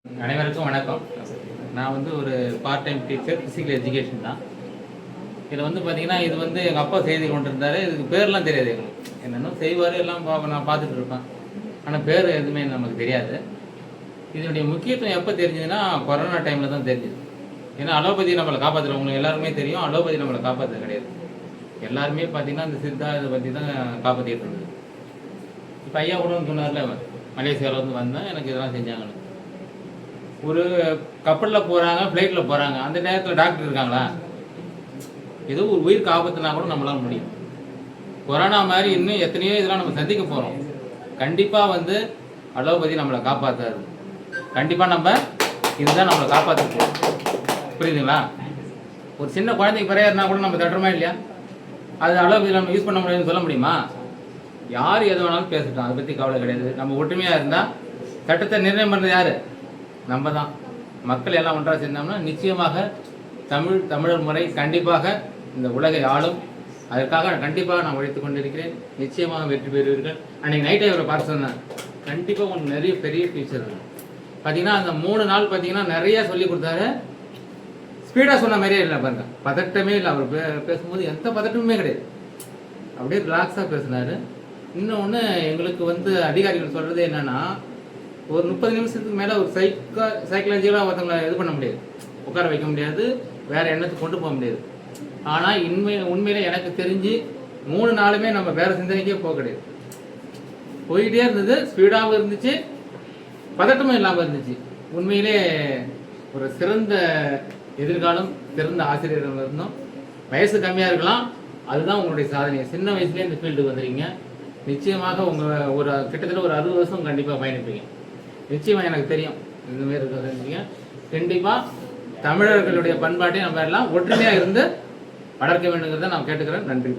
அனைவருக்கும் வணக்கம். நான் வந்து ஒரு part time teacher, physical education தான். இதில் வந்து பார்த்தீங்கன்னா, இது வந்து எங்கள் அப்பா செய்து கொண்டிருந்தார். இதுக்கு பேர்லாம் தெரியாது எங்களுக்கு. என்னென்ன செய்வார் எல்லாம் நான் பார்த்துட்டு இருப்பேன். ஆனால் பேர் எதுவுமே நமக்கு தெரியாது. இதனுடைய முக்கியத்துவம் எப்போ தெரிஞ்சதுன்னா, கொரோனா டைமில் தான் தெரிஞ்சுது. ஏன்னா அலோபதி நம்மளை காப்பாற்றுறவங்களுக்கு எல்லாருமே தெரியும், அலோபதி நம்மளை காப்பாற்றுறது கிடையாது. எல்லாருமே பார்த்தீங்கன்னா இந்த சித்தா இதை பற்றி தான் காப்பாற்றிட்டு இருந்தது. இப்போ ஐயா கூட சொன்னார்ல, மலேசியாவில் வந்து வந்தேன், எனக்கு இதெல்லாம் செஞ்சாங்கன்னு. ஒரு கப்பலில் போகிறாங்க, ஃப்ளைட்டில் போகிறாங்க, அந்த நேரத்தில் டாக்டர் இருக்காங்களா? ஏதோ ஒரு உயிருக்கு ஆபத்துனா கூட நம்மளால முடியும். கொரோனா மாதிரி இன்னும் எத்தனையோ இதெல்லாம் நம்ம சந்திக்க போகிறோம். கண்டிப்பாக வந்து அலோபதி நம்மளை காப்பாற்றாது. கண்டிப்பாக நம்ம இதுதான் நம்மளை காப்பாற்ற போகிறோம். புரியுதுங்களா? ஒரு சின்ன குழந்தைக்கு பிறையாருனா கூட நம்ம தட்டுறோமா இல்லையா? அது அலோபதி நம்ம யூஸ் பண்ண முடியாதுன்னு சொல்ல முடியுமா? யார் எது வேணாலும் பேசட்டும், அதை பற்றி கவலை கிடையாது. நம்ம ஒற்றுமையாக இருந்தால் சட்டத்தை நிர்ணயம் பண்ணுறது யார்? நம்ம தான். மக்கள் எல்லாம் ஒன்றாக சேர்ந்தோம்னா நிச்சயமாக தமிழர் முறை கண்டிப்பாக இந்த உலகை ஆளும். அதற்காக கண்டிப்பாக நான் உழைத்து கொண்டிருக்கிறேன். நிச்சயமாக வெற்றி பெறுவீர்கள். அன்றைக்கி நைட்டை இவரை பார்த்து சொன்னேன், கண்டிப்பாக உங்களுக்கு நிறைய பெரிய ஃபியூச்சர் இருக்கும். பார்த்தீங்கன்னா அந்த 3 நாள் பார்த்தீங்கன்னா நிறையா சொல்லி கொடுத்தாரு. ஸ்பீடாக சொன்ன மாதிரியே இல்லை பாருங்க, பதட்டமே இல்லை. அவர் பேசும்போது எந்த பதட்டமுமே கிடையாது, அப்படியே ரிலாக்ஸாக பேசினார். இன்னொன்று எங்களுக்கு வந்து அதிகாரிகள் சொல்கிறது என்னென்னா, ஒரு 30 நிமிஷத்துக்கு மேலே ஒரு சைக்கலாஜிக்கலாக ஒருத்தவங்களை இது பண்ண முடியாது, உட்கார வைக்க முடியாது, வேறு எண்ணத்துக்கு கொண்டு போக முடியாது. ஆனால் உண்மையிலே எனக்கு தெரிஞ்சு 3 நாளுமே நம்ம வேறு சிந்தனைக்கே போக கிடையாது. போயிட்டே இருந்தது, ஸ்பீடாகவும் இருந்துச்சு, பதட்டமும் இல்லாமல் இருந்துச்சு. உண்மையிலே ஒரு சிறந்த எதிர்காலம், சிறந்த ஆசிரியர்கள் இருந்தோம். வயசு கம்மியாக இருக்கலாம், அதுதான் உங்களுடைய சாதனை. சின்ன வயசுலேயே இந்த ஃபீல்டுக்கு வந்துடுறீங்க. நிச்சயமாக உங்கள் ஒரு கிட்டத்தட்ட ஒரு 60 வருஷம் கண்டிப்பாக பயணிப்பீங்க. நிச்சயமாக எனக்கு தெரியும் இதுமாரி இருக்கிறதுங்க. கண்டிப்பாக தமிழர்களுடைய பண்பாட்டை நம்ம எல்லாம் ஒற்றுமையாக இருந்து வளர்க்க வேண்டுங்கிறத நான் கேட்டுக்கிறேன். நன்றி.